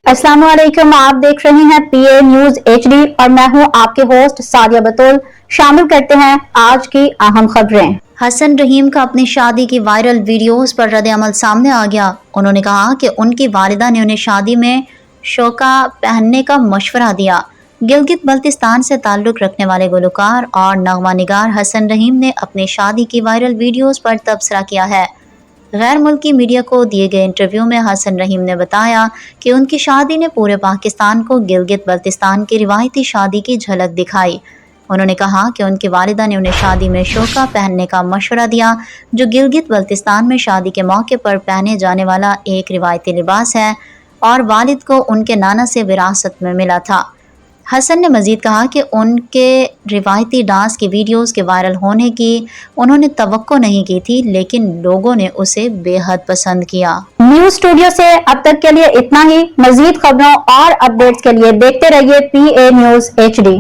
अस्सलाम वालेकुम, आप देख रहे हैं पीए न्यूज एचडी और मैं हूं आपके होस्ट सादिया बतूल। शामिल करते हैं आज की अहम खबरें। हसन रहीम का अपनी शादी की वायरल वीडियोस पर रद्द-ए-अमल सामने आ गया। उन्होंने कहा कि उनकी वालिदा ने उन्हें शादी में शोका पहनने का मशवरा दिया। गिलगित बल्तिस्तान से ताल्लुक रखने वाले गुलकार और नगमा निगार हसन रहीम ने अपनी शादी की वायरल वीडियोस पर तबसरा किया है। गैर मुल्की मीडिया को दिए गए इंटरव्यू में हसन रहीम ने बताया कि उनकी शादी ने पूरे पाकिस्तान को गिलगित बल्तिस्तान की रिवायती शादी की झलक दिखाई। उन्होंने कहा कि उनकी वालिदा ने उन्हें शादी में शोका पहनने का मशवरा दिया, जो गिलगित बल्तिस्तान में शादी के मौके पर पहने जाने वाला एक रिवायती लिबास है और वालिद को उनके नाना से विरासत में मिला था। हसन ने मजीद कहा कि उनके रिवायती डांस की वीडियोस के वायरल होने की उन्होंने तवक्को नहीं की थी, लेकिन लोगों ने उसे बेहद पसंद किया। न्यूज स्टूडियो से अब तक के लिए इतना ही। मजीद खबरों और अपडेट्स के लिए देखते रहिए पीए न्यूज एचडी।